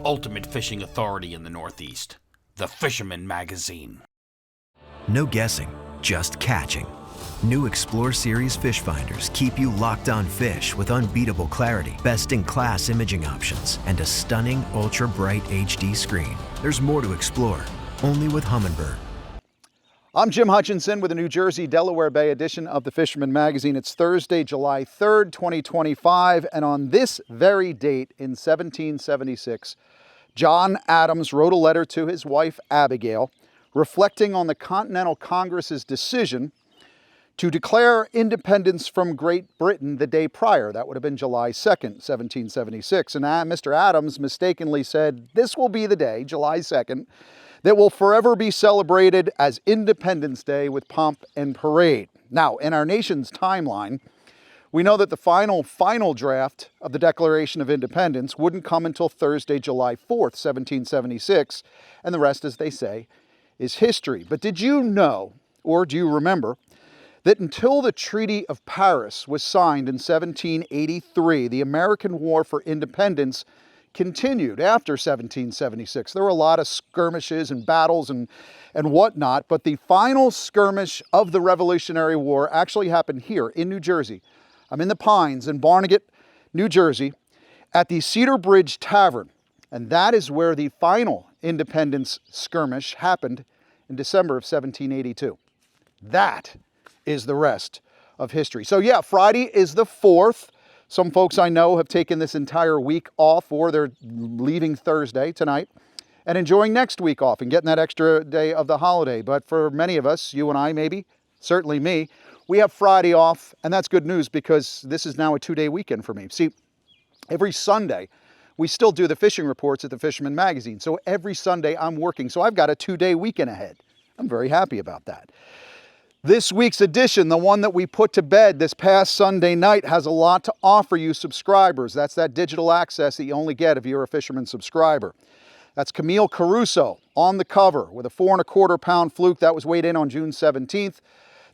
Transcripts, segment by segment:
ultimate fishing authority in the Northeast, the Fisherman Magazine. No guessing, just catching. New Explore Series fish finders keep you locked on fish with unbeatable clarity, best-in-class imaging options, and a stunning ultra-bright HD screen. There's more to explore, only with Humminbird. I'm Jim Hutchinson with the New Jersey, Delaware Bay edition of the Fisherman Magazine. It's Thursday, July 3rd, 2025, and on this very date in 1776, John Adams wrote a letter to his wife, Abigail, reflecting on the Continental Congress's decision to declare independence from Great Britain the day prior. That would have been July 2nd, 1776. And Mr. Adams mistakenly said, this will be the day, July 2nd, that will forever be celebrated as Independence Day with pomp and parade. Now, in our nation's timeline, we know that the final draft of the Declaration of Independence wouldn't come until Thursday, July 4th, 1776, and the rest, as they say, is history. But did you know, or do you remember, that until the Treaty of Paris was signed in 1783, the American War for Independence continued after 1776. There were a lot of skirmishes and battles and whatnot, but the final skirmish of the Revolutionary War actually happened here in New Jersey. I'm in the Pines in Barnegat, New Jersey, at the Cedar Bridge Tavern, and that is where the final independence skirmish happened in December of 1782. That is the rest of history. So yeah, Friday is the 4th. Some folks I know have taken this entire week off, or they're leaving Thursday tonight and enjoying next week off and getting that extra day of the holiday. But for many of us, you and I maybe, certainly me, we have Friday off, and that's good news because this is now a 2-day weekend for me. See, every Sunday, we still do the fishing reports at the Fisherman Magazine. So every Sunday I'm working, so I've got a 2-day weekend ahead. I'm very happy about that. This week's edition, the one that we put to bed this past Sunday night, has a lot to offer you subscribers. That's that digital access that you only get if you're a Fisherman subscriber. That's Camille Caruso on the cover with a 4¼ pound fluke. That was weighed in on June 17th.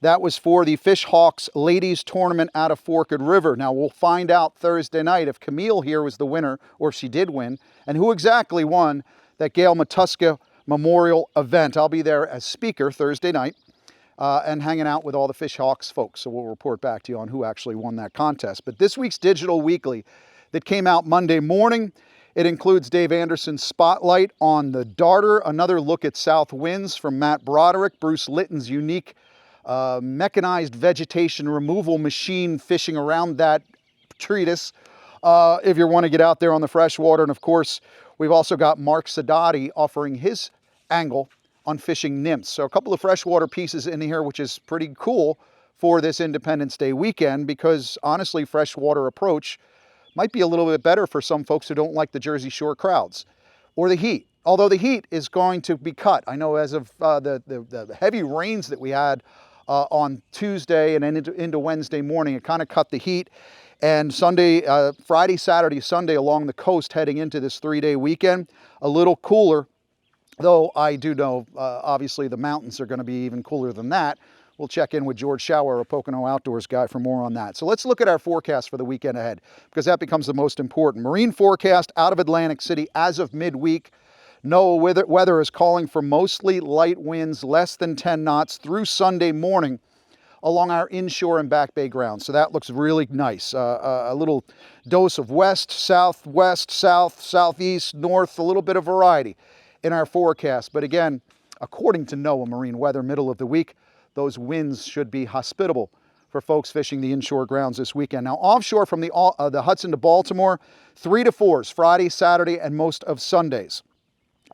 That was for the Fish Hawks Ladies Tournament out of Forked River. Now, we'll find out Thursday night if Camille here was the winner, or if she did win, and who exactly won that Gail Matuska Memorial event. I'll be there as speaker Thursday night. And hanging out with all the Fish Hawks folks. So we'll report back to you on who actually won that contest. But this week's Digital Weekly that came out Monday morning, it includes Dave Anderson's Spotlight on the Darter, another look at south winds from Matt Broderick, Bruce Litton's unique mechanized vegetation removal machine fishing around that treatise if you want to get out there on the freshwater. And of course, we've also got Mark Sadati offering his angle on fishing nymphs. So a couple of freshwater pieces in here, which is pretty cool for this Independence Day weekend, because honestly, freshwater approach might be a little bit better for some folks who don't like the Jersey Shore crowds or the heat. Although the heat is going to be cut. I know as of the heavy rains that we had on Tuesday and into Wednesday morning, it kind of cut the heat. And Friday, Saturday, Sunday along the coast heading into this 3-day weekend, a little cooler. Though I do know, obviously, the mountains are going to be even cooler than that. We'll check in with George Schauer, a Pocono Outdoors guy, for more on that. So let's look at our forecast for the weekend ahead, because that becomes the most important. Marine forecast out of Atlantic City as of midweek. NOAA weather is calling for mostly light winds, less than 10 knots through Sunday morning along our inshore and back bay grounds. So that looks really nice. A little dose of west, southwest, south, southeast, north, a little bit of variety in our forecast. But again, according to NOAA Marine Weather, middle of the week, those winds should be hospitable for folks fishing the inshore grounds this weekend. Now, offshore from the Hudson to Baltimore, 3 to 4s, Friday, Saturday, and most of Sundays.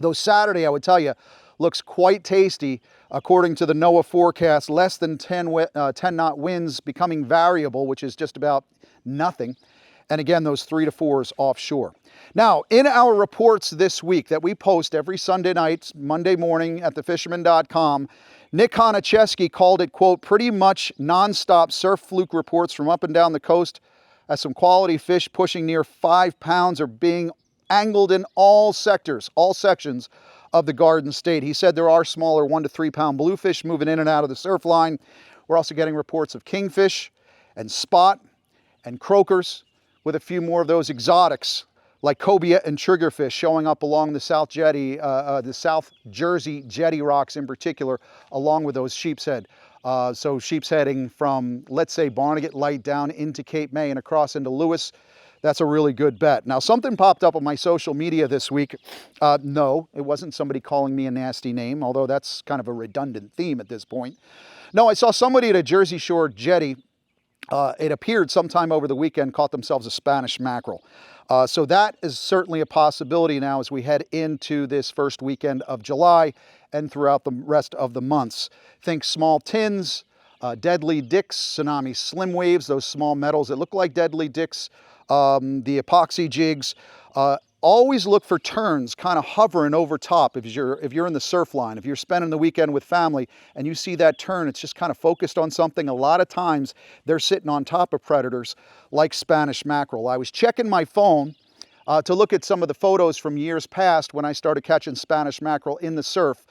Though Saturday, I would tell you, looks quite tasty. According to the NOAA forecast, less than 10 knot winds becoming variable, which is just about nothing. And again, those 3 to 4s offshore. Now, in our reports this week that we post every Sunday night, Monday morning at thefisherman.com, Nick Honicheski called it, quote, pretty much nonstop surf fluke reports from up and down the coast as some quality fish pushing near 5 pounds are being angled in all sections of the Garden State. He said there are smaller 1 to 3 pound bluefish moving in and out of the surf line. We're also getting reports of kingfish and spot and croakers, with a few more of those exotics like cobia and triggerfish showing up along the South Jetty, the South Jersey jetty rocks in particular, along with those sheep's head. So sheep's heading from, let's say, Barnegat Light down into Cape May and across into Lewis. That's a really good bet. Now, something popped up on my social media this week. No, it wasn't somebody calling me a nasty name, although that's kind of a redundant theme at this point. No, I saw somebody at a Jersey Shore jetty. It appeared sometime over the weekend, caught themselves a Spanish mackerel. So that is certainly a possibility now as we head into this first weekend of July and throughout the rest of the months. Think small tins, deadly dicks, tsunami slim waves, those small metals that look like deadly dicks, the epoxy jigs. Always look for terns kind of hovering over top if you're in the surf line. If you're spending the weekend with family and you see that tern, it's just kind of focused on something. A lot of times they're sitting on top of predators like Spanish mackerel. I was checking my phone to look at some of the photos from years past when I started catching Spanish mackerel in the surf.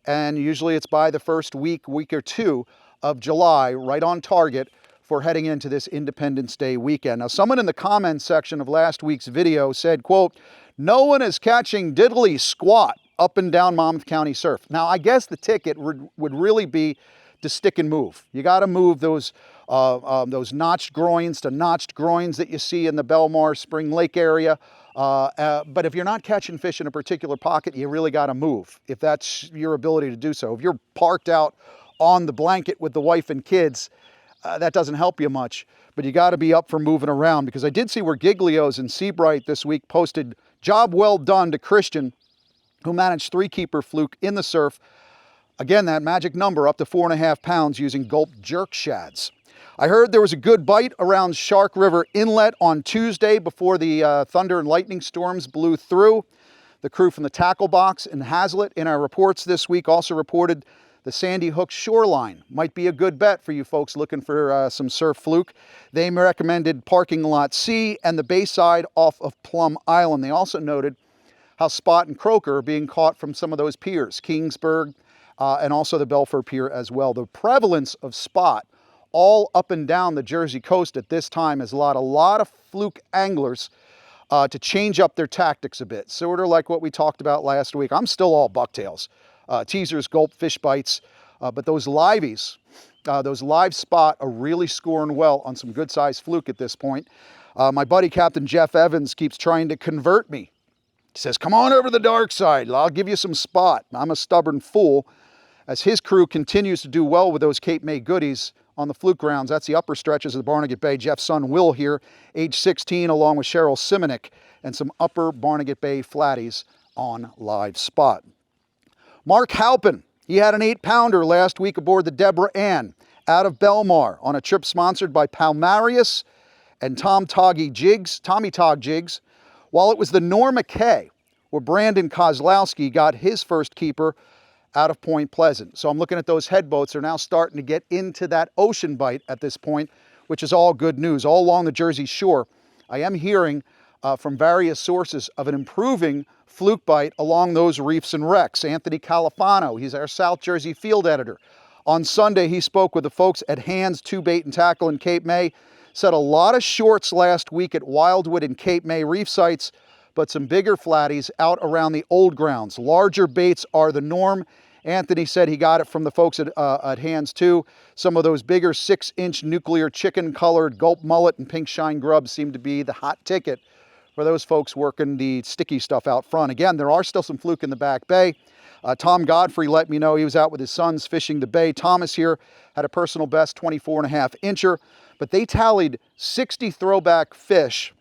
And usually it's by the first week or two of July, right on target for heading into this Independence Day weekend. Now, someone in the comments section of last week's video said, quote, "No one is catching diddly squat up and down Monmouth County surf." Now, I guess the ticket would really be to stick and move. You got to move those notched groins to notched groins that you see in the Belmar Spring Lake area. But if you're not catching fish in a particular pocket, you really got to move if that's your ability to do so. If you're parked out on the blanket with the wife and kids, that doesn't help you much, but you got to be up for moving around, because I did see where Giglio's and Seabright this week posted job well done to Christian, who managed 3-keeper fluke in the surf. Again, that magic number up to 4.5 pounds using gulp jerk shads. I heard there was a good bite around Shark River Inlet on Tuesday before the thunder and lightning storms blew through. The crew from the Tackle Box in Hazlitt in our reports this week also reported the Sandy Hook shoreline might be a good bet for you folks looking for some surf fluke. They recommended Parking Lot C and the Bayside off of Plum Island. They also noted how spot and croaker are being caught from some of those piers, Kingsburg and also the Belfort Pier as well. The prevalence of spot all up and down the Jersey coast at this time has allowed a lot of fluke anglers to change up their tactics a bit, sort of like what we talked about last week. I'm still all bucktails. Teasers, gulp, fish bites, but those liveys, those live spot are really scoring well on some good sized fluke at this point. My buddy Captain Jeff Evans keeps trying to convert me. He says, "Come on over to the dark side, I'll give you some spot." I'm a stubborn fool, as his crew continues to do well with those Cape May goodies on the fluke grounds. That's the upper stretches of the Barnegat Bay. Jeff's son Will here, age 16, along with Cheryl Simonik, and some upper Barnegat Bay flatties on live spot. Mark Halpin, he had an 8-pounder last week aboard the Deborah Ann out of Belmar on a trip sponsored by Palmarius and Tommy Tog Jigs, while it was the Norma K where Brandon Kozlowski got his first keeper out of Point Pleasant. So I'm looking at those head boats. They're now starting to get into that ocean bite at this point, which is all good news. All along the Jersey Shore, I am hearing from various sources of an improving fluke bite along those reefs and wrecks. Anthony Califano, he's our South Jersey field editor. On Sunday, he spoke with the folks at Hands 2 Bait and Tackle in Cape May. Said a lot of shorts last week at Wildwood and Cape May reef sites, but some bigger flatties out around the old grounds. Larger baits are the norm. Anthony said he got it from the folks at Hands 2. Some of those bigger 6-inch nuclear chicken-colored gulp mullet and pink shine grubs seem to be the hot ticket for those folks working the sticky stuff out front. Again, there are still some fluke in the back bay. Tom Godfrey let me know he was out with his sons fishing the bay. Thomas here had a personal best 24.5 incher, but they tallied 60 throwback fish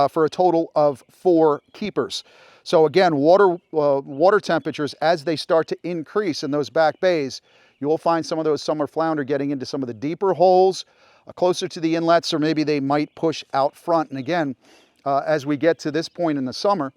for a total of 4 keepers. So again, water temperatures, as they start to increase in those back bays, you will find some of those summer flounder getting into some of the deeper holes, closer to the inlets, or maybe they might push out front. And again, as we get to this point in the summer,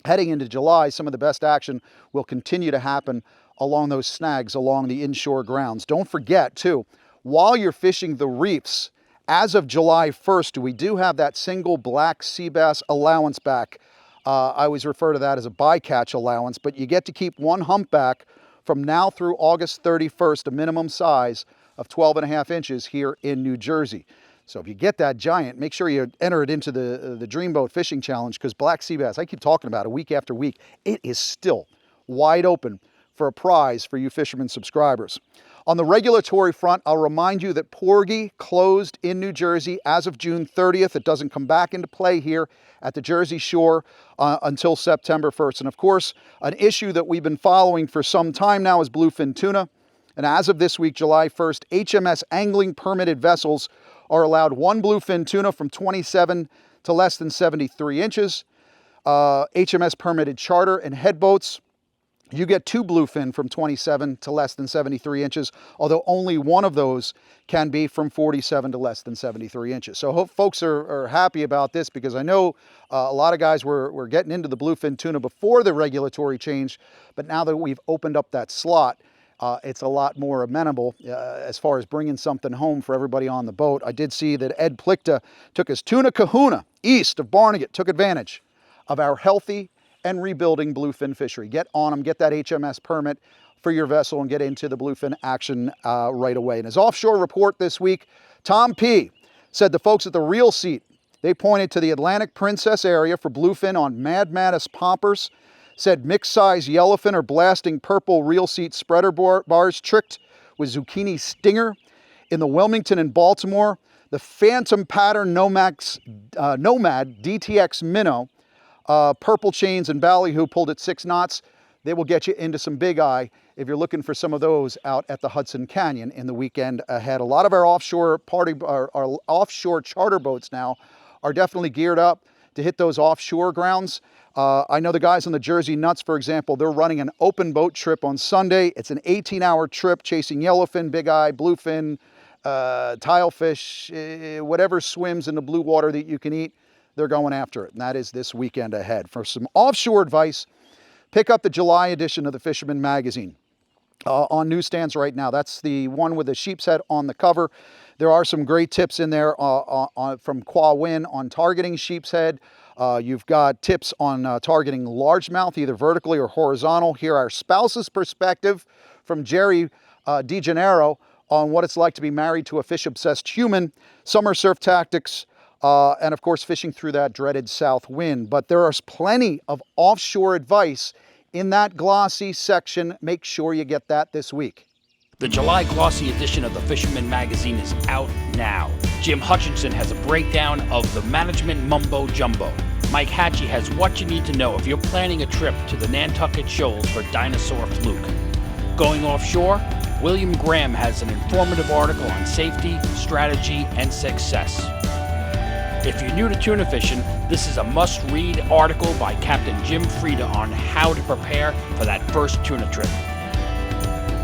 heading into July, some of the best action will continue to happen along those snags along the inshore grounds. Don't forget, too, while you're fishing the reefs, as of July 1st, we do have that single black sea bass allowance back. I always refer to that as a bycatch allowance, but you get to keep 1 humpback from now through August 31st, a minimum size of 12.5 inches here in New Jersey. So if you get that giant, make sure you enter it into the Dreamboat Fishing Challenge, because black sea bass, I keep talking about it week after week, it is still wide open for a prize for you fishermen subscribers. On the regulatory front, I'll remind you that porgy closed in New Jersey as of June 30th. It doesn't come back into play here at the Jersey Shore until September 1st. And of course, an issue that we've been following for some time now is bluefin tuna. And as of this week, July 1st, HMS angling permitted vessels are allowed one bluefin tuna from 27 to less than 73 inches. HMS permitted charter and headboats, you get two bluefin from 27 to less than 73 inches, although only one of those can be from 47 to less than 73 inches. So hope folks are happy about this, because I know a lot of guys were getting into the bluefin tuna before the regulatory change, but now that we've opened up that slot, it's a lot more amenable as far as bringing something home for everybody on the boat. I did see that Ed Plickta took his tuna kahuna east of Barnegat, took advantage of our healthy and rebuilding bluefin fishery. Get on them, get that HMS permit for your vessel, and get into the bluefin action right away. In his offshore report this week, Tom P. said the folks at the Reel Seat, they pointed to the Atlantic Princess area for bluefin on Mad Mattis poppers, said mixed-size yellowfin are blasting purple Reel Seat spreader bars tricked with zucchini stinger. In the Wilmington and Baltimore, the Phantom Pattern Nomad DTX Minnow, purple chains and ballyhoo pulled at 6 knots. They will get you into some big eye if you're looking for some of those out at the Hudson Canyon in the weekend ahead. A lot of our offshore our offshore charter boats now are definitely geared up to hit those offshore grounds. I know the guys on the Jersey Nuts, for example, they're running an open boat trip on Sunday. It's an 18-hour trip chasing yellowfin, big eye, bluefin, tilefish, whatever swims in the blue water that you can eat. They're going after it, and that is this weekend ahead. For some offshore advice, pick up the July edition of the Fisherman Magazine on newsstands right now. That's the one with the sheep's head on the cover. There are some great tips in there from Qua Win on targeting sheep's head. You've got tips on targeting largemouth, either vertically or horizontal. Hear our spouse's perspective from Jerry DeGennaro on what it's like to be married to a fish-obsessed human, summer surf tactics, and of course, fishing through that dreaded south wind. But there is plenty of offshore advice in that glossy section. Make sure you get that this week. The July glossy edition of the Fisherman Magazine is out now. Jim Hutchinson has a breakdown of the management mumbo jumbo. Mike Hatchie has what you need to know if you're planning a trip to the Nantucket Shoals for Dinosaur Fluke. Going offshore, William Graham has an informative article on safety, strategy, and success. If you're new to tuna fishing, this is a must-read article by Captain Jim Frieda on how to prepare for that first tuna trip.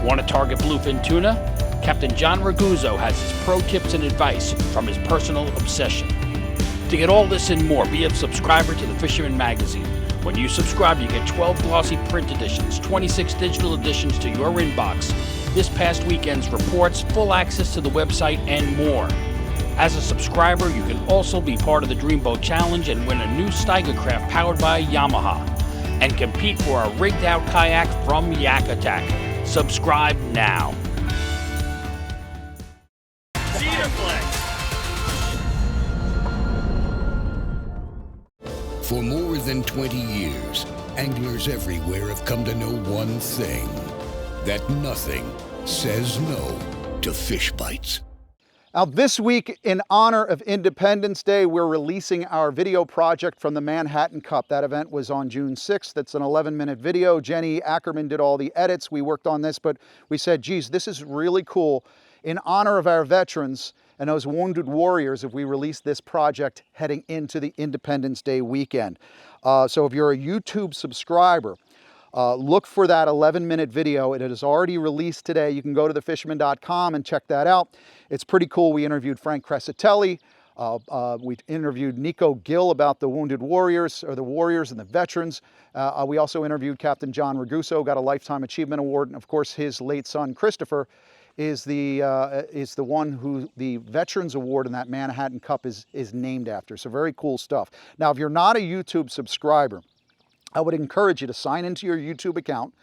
Want to target bluefin tuna? Captain John Raguzzo has his pro tips and advice from his personal obsession. To get all this and more, be a subscriber to the Fisherman Magazine. When you subscribe, you get 12 glossy print editions, 26 digital editions to your inbox, this past weekend's reports, full access to the website, and more. As a subscriber, you can also be part of the Dreamboat Challenge and win a new Steigercraft powered by Yamaha, and compete for a rigged-out kayak from Yak Attack. Subscribe now. For more than 20 years, anglers everywhere have come to know one thing: that nothing says no to fish bites. Now this week, in honor of Independence Day, we're releasing our video project from the Manhattan Cup. That event was on June 6th. It's an 11-minute video. Jenny Ackerman did all the edits. We worked on this, but we said, geez, this is really cool. In honor of our veterans and those wounded warriors, if we release this project heading into the Independence Day weekend. So if you're a YouTube subscriber, look for that 11-minute video. It is already released today. You can go to thefisherman.com and check that out. It's pretty cool. We interviewed Frank Crescitelli. We interviewed Nico Gill about the wounded warriors, or the warriors and the veterans. We also interviewed Captain John Raguzzo, got a Lifetime Achievement Award. And of course, his late son, Christopher, is the one who the Veterans Award in that Manhattan Cup is named after. So very cool stuff. Now, if you're not a YouTube subscriber, I would encourage you to sign into your YouTube account.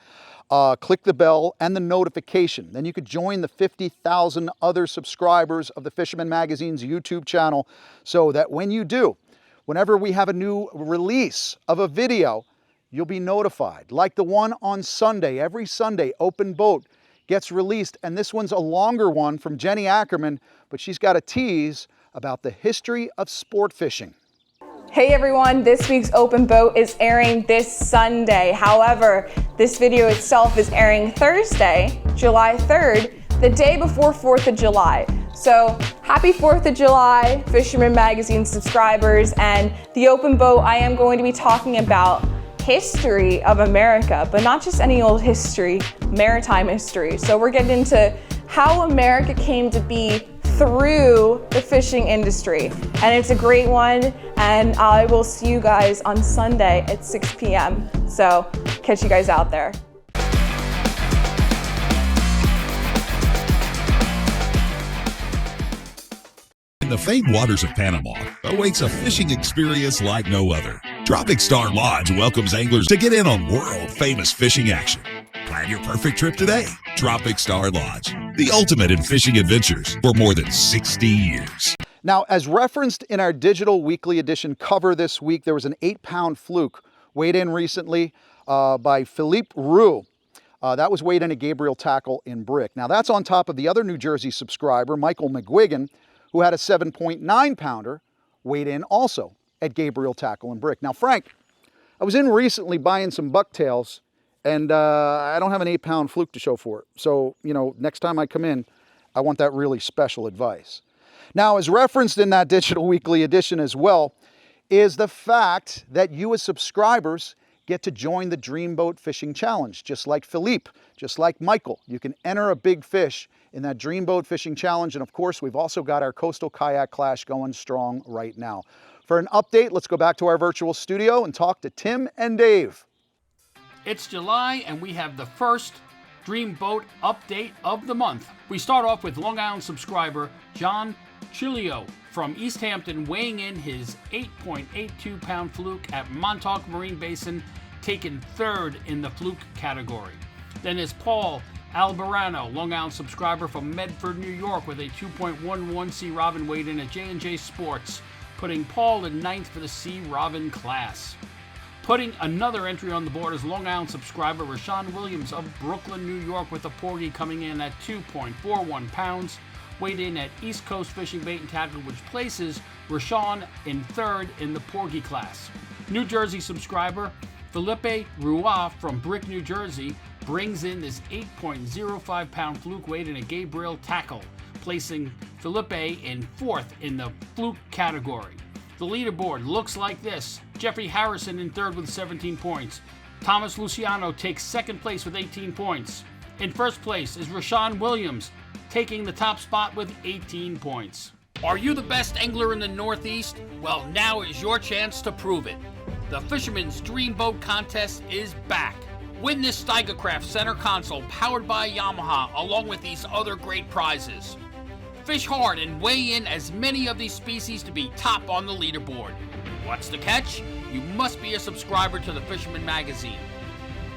click the bell and the notification. Then you could join the 50,000 other subscribers of the Fisherman Magazine's YouTube channel, so that when you do, whenever we have a new release of a video, you'll be notified. Like the one on Sunday. Every Sunday, Open Boat gets released, and this one's a longer one from Jenny Ackerman, but she's got a tease about the history of sport fishing. Hey everyone, this week's Open Boat is airing this Sunday. However, this video itself is airing Thursday, July 3rd, the day before 4th of July. So happy 4th of July, Fisherman Magazine subscribers, and the Open Boat, I am going to be talking about history of America, but not just any old history, maritime history. So we're getting into how America came to be through the fishing industry. And it's a great one, and I will see you guys on Sunday at 6 p.m. So catch you guys out there. In the famed waters of Panama awaits a fishing experience like no other. Tropic Star Lodge welcomes anglers to get in on world-famous fishing action. Plan your perfect trip today. Tropic Star Lodge, the ultimate in fishing adventures for more than 60 years. Now, as referenced in our digital weekly edition cover this week, there was an 8-pound fluke weighed in recently by Philippe Roux. That was weighed in a Gabriel tackle in Brick. Now, that's on top of the other New Jersey subscriber, Michael McGuigan, who had a 7.9-pounder weighed in also at Gabriel tackle in Brick. Now, Frank, I was in recently buying some bucktails, and I don't have an 8-pound fluke to show for it. So, next time I come in, I want that really special advice. Now, as referenced in that digital weekly edition as well, is the fact that you as subscribers get to join the Dreamboat Fishing Challenge. Just like Philippe, just like Michael, you can enter a big fish in that Dreamboat Fishing Challenge. And of course, we've also got our Coastal Kayak Clash going strong right now. For an update, let's go back to our virtual studio and talk to Tim and Dave. It's July, and we have the first Dreamboat update of the month. We start off with Long Island subscriber John Chilio from East Hampton, weighing in his 8.82-pound fluke at Montauk Marine Basin, taken third in the fluke category. Then is Paul Albarano, Long Island subscriber from Medford, New York, with a 2.11 Sea Robin weighed in at J&J Sports, putting Paul in ninth for the Sea Robin class. Putting another entry on the board is Long Island subscriber Rashawn Williams of Brooklyn, New York, with a porgy coming in at 2.41 pounds, weighed in at East Coast Fishing Bait and Tackle, which places Rashawn in third in the porgy class. New Jersey subscriber Felipe Rua from Brick, New Jersey, brings in this 8.05-pound fluke weighed in a Gabriel tackle, placing Felipe in fourth in the fluke category. The leaderboard looks like this. Jeffrey Harrison in third with 17 points. Thomas Luciano takes second place with 18 points. In first place is Rashawn Williams, taking the top spot with 18 points. Are you the best angler in the Northeast? Well, now is your chance to prove it. The Fisherman's Dreamboat contest is back. Win this Steigercraft center console powered by Yamaha, along with these other great prizes. Fish hard and weigh in as many of these species to be top on the leaderboard. What's the catch? You must be a subscriber to the Fisherman Magazine.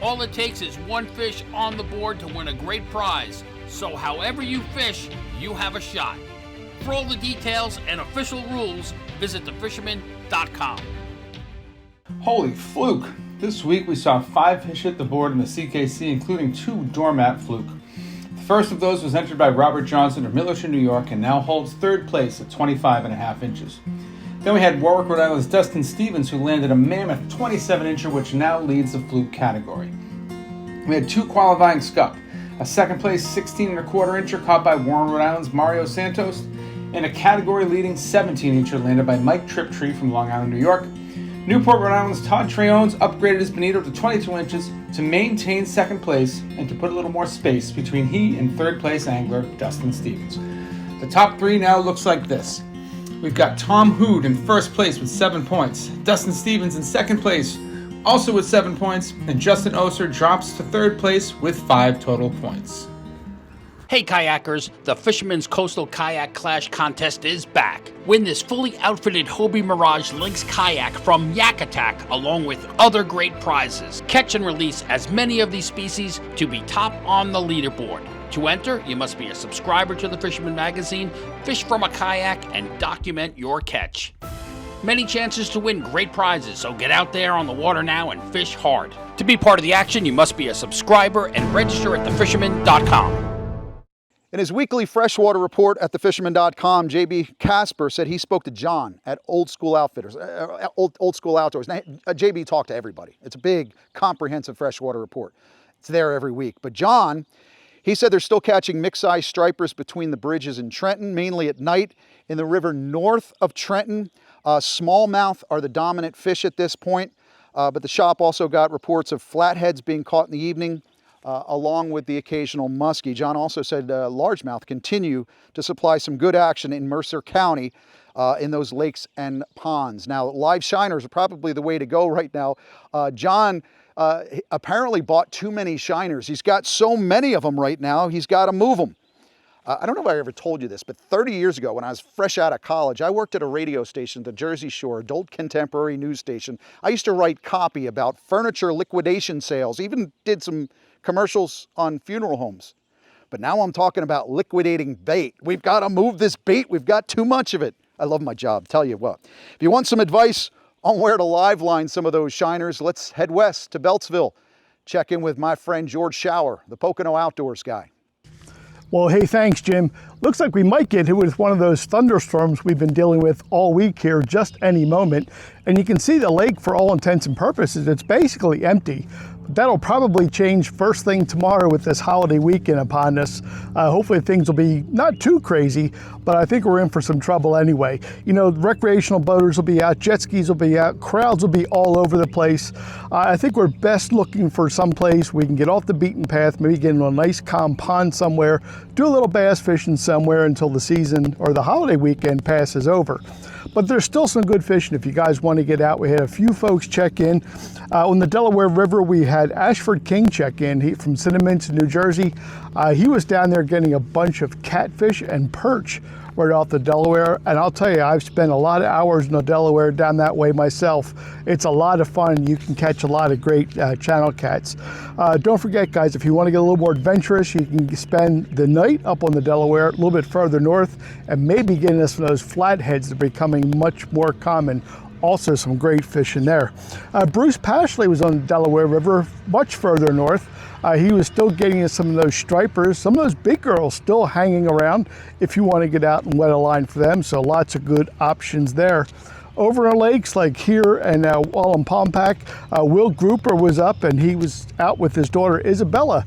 All it takes is one fish on the board to win a great prize, so however you fish, you have a shot. For all the details and official rules, visit thefisherman.com. Holy fluke! This week we saw 5 fish hit the board in the CKC, including 2 doormat fluke. The first of those was entered by Robert Johnson of Millerton, New York, and now holds third place at 25.5 inches. Then we had Warwick, Rhode Island's Dustin Stevens, who landed a mammoth 27-incher, which now leads the fluke category. We had 2 qualifying scup, a second place 16.25-incher caught by Warren, Rhode Island's Mario Santos, and a category-leading 17-incher landed by Mike Triptree from Long Island, New York. Newport, Rhode Island's Todd Treones upgraded his bonito to 22 inches to maintain second place and to put a little more space between he and third place angler Dustin Stevens. The top 3 now looks like this. We've got Tom Hood in first place with 7 points, Dustin Stevens in second place also with 7 points, and Justin Oser drops to third place with 5 total points. Hey kayakers, the Fisherman's Coastal Kayak Clash contest is back. Win this fully outfitted Hobie Mirage Lynx kayak from Yak Attack along with other great prizes. Catch and release as many of these species to be top on the leaderboard. To enter, you must be a subscriber to the Fisherman Magazine, fish from a kayak, and document your catch. Many chances to win great prizes, so get out there on the water now and fish hard. To be part of the action, you must be a subscriber and register at thefisherman.com. In his weekly freshwater report at thefisherman.com, JB Casper said he spoke to John at Old School Outfitters, Old School Outdoors. Now, JB talked to everybody. It's a big, comprehensive freshwater report. It's there every week. But John, he said they're still catching mixed-size stripers between the bridges in Trenton, mainly at night in the river north of Trenton. Smallmouth are the dominant fish at this point, but the shop also got reports of flatheads being caught in the evening, along with the occasional muskie. John also said largemouth continue to supply some good action in Mercer County in those lakes and ponds. Now, live shiners are probably the way to go right now. John apparently bought too many shiners. He's got so many of them right now, he's got to move them. I don't know if I ever told you this, but 30 years ago when I was fresh out of college, I worked at a radio station, the Jersey Shore, adult contemporary news station. I used to write copy about furniture liquidation sales, even did some commercials on funeral homes. But now I'm talking about liquidating bait. We've got to move this bait. We've got too much of it. I love my job, tell you what. If you want some advice on where to live line some of those shiners, let's head west to Beltsville. Check in with my friend George Shower, the Pocono Outdoors guy. Well, hey, thanks, Jim. Looks like we might get hit with one of those thunderstorms we've been dealing with all week here, just any moment. And you can see the lake, for all intents and purposes, it's basically empty. That'll probably change first thing tomorrow with this holiday weekend upon us. Hopefully things will be not too crazy, but I think we're in for some trouble anyway. You know, recreational boaters will be out, jet skis will be out, crowds will be all over the place. I think we're best looking for some place we can get off the beaten path, maybe get into a nice calm pond somewhere, do a little bass fishing somewhere until the season or the holiday weekend passes over. But there's still some good fishing if you guys want to get out. We had a few folks check in. On the Delaware River, we had Ashford King check in from Cinnamons, New Jersey. He was down there getting a bunch of catfish and perch right off the Delaware. And I'll tell you, I've spent a lot of hours in the Delaware down that way myself. It's a lot of fun. You can catch a lot of great channel cats. Don't forget, guys, if you want to get a little more adventurous, you can spend the night up on the Delaware, a little bit further north, and maybe get into some of those flatheads that are becoming much more common. Also some great fish in there. Bruce Pashley was on the Delaware River, much further north. He was still getting some of those stripers, some of those big girls still hanging around if you want to get out and wet a line for them. So lots of good options there. Over in lakes like here and Wallenpompak, Will Grouper was up and he was out with his daughter Isabella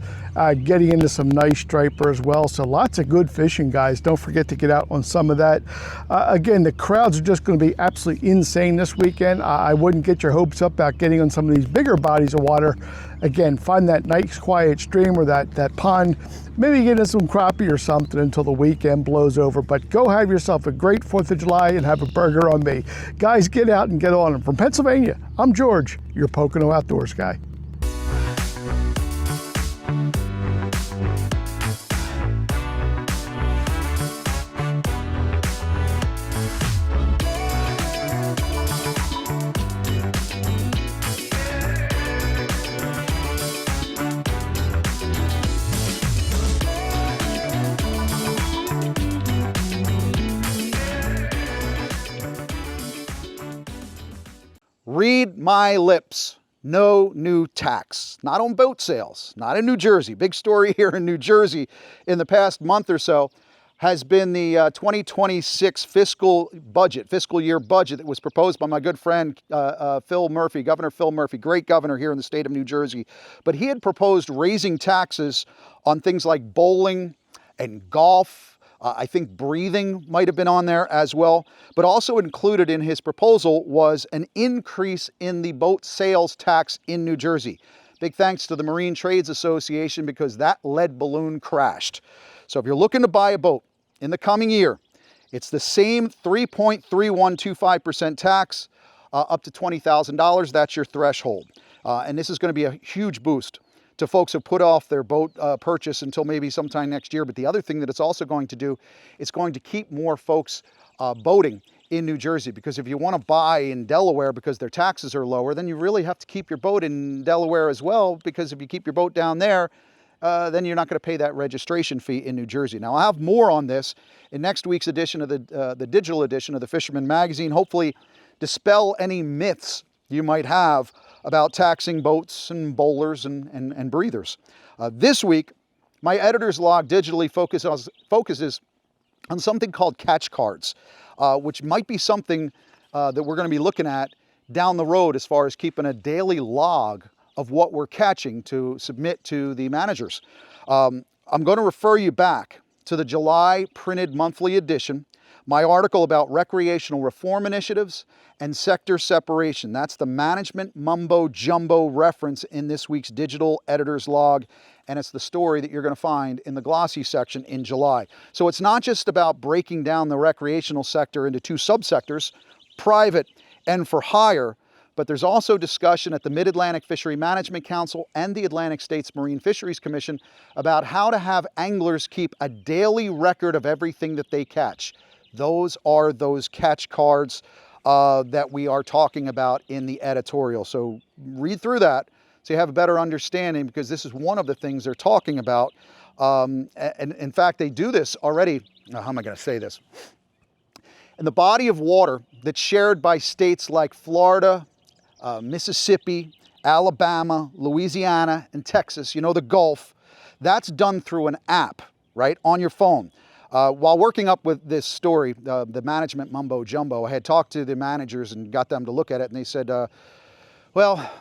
getting into some nice striper as well. So lots of good fishing, guys. Don't forget to get out on some of that. Again, the crowds are just going to be absolutely insane this weekend. I wouldn't get your hopes up about getting on some of these bigger bodies of water. Again, find that nice quiet stream or that pond. Maybe get in some crappie or something until the weekend blows over. But go have yourself a great 4th of July and have a burger on me. Guys, get out and get on them. From Pennsylvania, I'm George, your Pocono Outdoors guy. Read my lips. No new tax. Not on boat sales. Not in New Jersey. Big story here in New Jersey in the past month or so has been the 2026 fiscal year budget that was proposed by my good friend Phil Murphy, Governor Phil Murphy, great governor here in the state of New Jersey. But he had proposed raising taxes on things like bowling and golf. I think breathing might have been on there as well, but also included in his proposal was an increase in the boat sales tax in New Jersey. Big thanks to the Marine Trades Association because that lead balloon crashed. So if you're looking to buy a boat in the coming year, it's the same 3.3125% tax up to $20,000. That's your threshold. And this is going to be a huge boost to folks who put off their boat purchase until maybe sometime next year. But the other thing that it's also going to do, it's going to keep more folks boating in New Jersey, because if you want to buy in Delaware because their taxes are lower, then you really have to keep your boat in Delaware as well, because if you keep your boat down there, then you're not going to pay that registration fee in New Jersey. Now, I'll have more on this in next week's edition of the digital edition of the Fisherman Magazine. Hopefully dispel any myths you might have about taxing boats and bowlers and breathers. This week, my editor's log digitally focuses on something called catch cards, which might be something that we're going to be looking at down the road as far as keeping a daily log of what we're catching to submit to the managers. I'm going to refer you back to the July printed monthly edition, my article about recreational reform initiatives and sector separation. That's the management mumbo jumbo reference in this week's digital editor's log, and it's the story that you're going to find in the glossy section in July. So it's not just about breaking down the recreational sector into two subsectors, private and for hire, but there's also discussion at the Mid-Atlantic Fishery Management Council and the Atlantic States Marine Fisheries Commission about how to have anglers keep a daily record of everything that they catch. Those are those catch cards that we are talking about in the editorial. So read through that so you have a better understanding, because this is one of the things they're talking about. And in fact, they do this already. Now, how am I going to say this? In the body of water that's shared by states like Florida, Mississippi, Alabama, Louisiana, and Texas, the Gulf, that's done through an app, right, on your phone. While working up with this story, the management mumbo jumbo, I had talked to the managers and got them to look at it, and they said, well,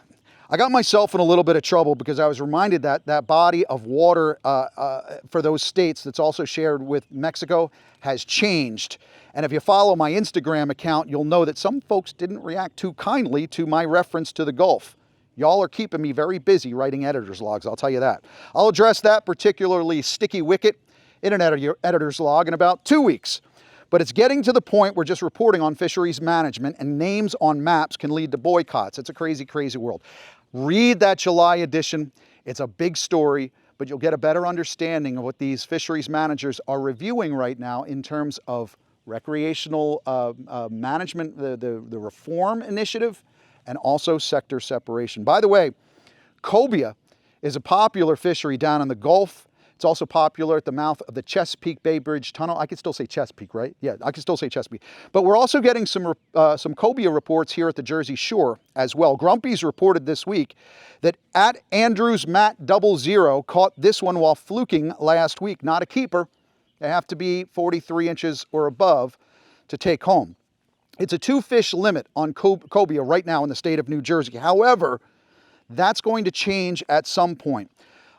I got myself in a little bit of trouble because I was reminded that that body of water for those states that's also shared with Mexico has changed. And if you follow my Instagram account, you'll know that some folks didn't react too kindly to my reference to the Gulf. Y'all are keeping me very busy writing editor's logs, I'll tell you that. I'll address that particularly sticky wicket in an editor's log in about 2 weeks. But it's getting to the point where just reporting on fisheries management and names on maps can lead to boycotts. It's a crazy, crazy world. Read that July edition. It's a big story, but you'll get a better understanding of what these fisheries managers are reviewing right now in terms of recreational management, the reform initiative, and also sector separation. By the way, cobia is a popular fishery down in the Gulf. It's also popular at the mouth of the Chesapeake Bay Bridge Tunnel. I could still say Chesapeake, right? Yeah, I can still say Chesapeake. But we're also getting some cobia reports here at the Jersey Shore as well. Grumpy's reported this week that at Andrews Matt 00 caught this one while fluking last week. Not a keeper. They have to be 43 inches or above to take home. It's a 2-fish limit on cobia right now in the state of New Jersey. However, that's going to change at some point.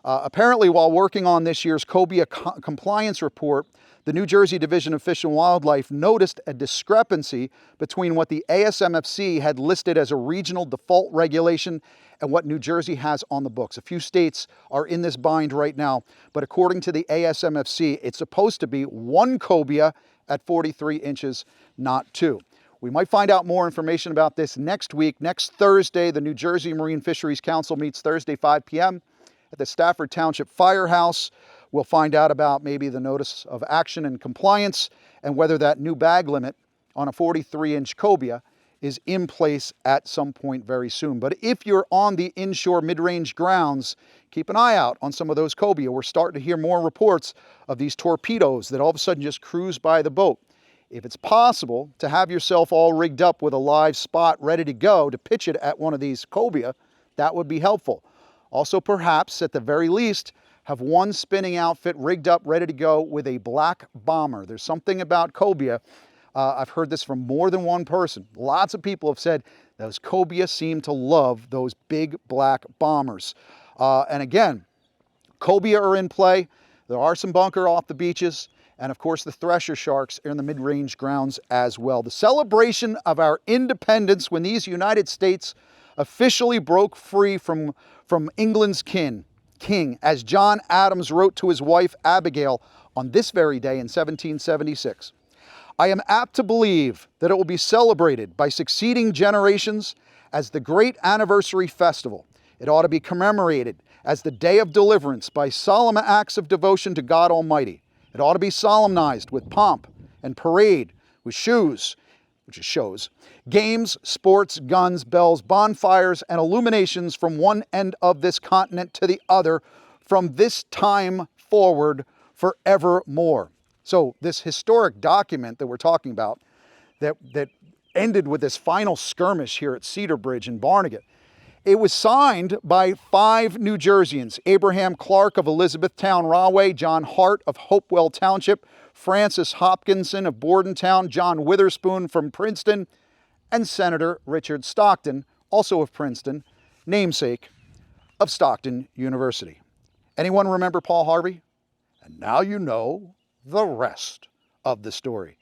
Apparently, while working on this year's cobia compliance report, the New Jersey Division of Fish and Wildlife noticed a discrepancy between what the ASMFC had listed as a regional default regulation and what New Jersey has on the books. A few states are in this bind right now, but according to the ASMFC, it's supposed to be 1 cobia at 43 inches, not 2. We might find out more information about this next week. Next Thursday, the New Jersey Marine Fisheries Council meets Thursday, 5 p.m. at the Stafford Township Firehouse. We'll find out about maybe the notice of action and compliance and whether that new bag limit on a 43-inch cobia is in place at some point very soon. But if you're on the inshore mid-range grounds, keep an eye out on some of those cobia. We're starting to hear more reports of these torpedoes that all of a sudden just cruise by the boat. If it's possible to have yourself all rigged up with a live spot ready to go to pitch it at one of these cobia, that would be helpful. Also, perhaps, at the very least, have one spinning outfit rigged up, ready to go with a black bomber. There's something about cobia. I've heard this from more than one person. Lots of people have said those cobia seem to love those big black bombers. And again, cobia are in play. There are some bunker off the beaches. And of course, the thresher sharks are in the mid-range grounds as well. The celebration of our independence when these United States officially broke free from England's king, as John Adams wrote to his wife Abigail on this very day in 1776. I am apt to believe that it will be celebrated by succeeding generations as the great anniversary festival It ought to be commemorated as the day of deliverance by solemn acts of devotion to God Almighty. It ought to be solemnized with pomp and parade, with shoes, which is shows, games, sports, guns, bells, bonfires, and illuminations from one end of this continent to the other from this time forward forevermore. So this historic document that we're talking about that ended with this final skirmish here at Cedar Bridge in Barnegat, it was signed by 5 New Jerseyans: Abraham Clark of Elizabethtown, Rahway, John Hart of Hopewell Township, Francis Hopkinson of Bordentown, John Witherspoon from Princeton, and Senator Richard Stockton, also of Princeton, namesake of Stockton University. Anyone remember Paul Harvey? And now you know the rest of the story.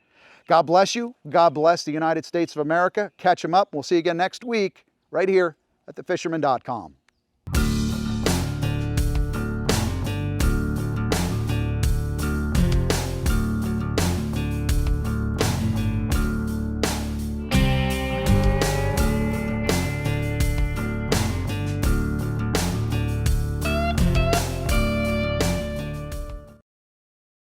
God bless you. God bless the United States of America. Catch 'em up. We'll see you again next week right here at thefisherman.com.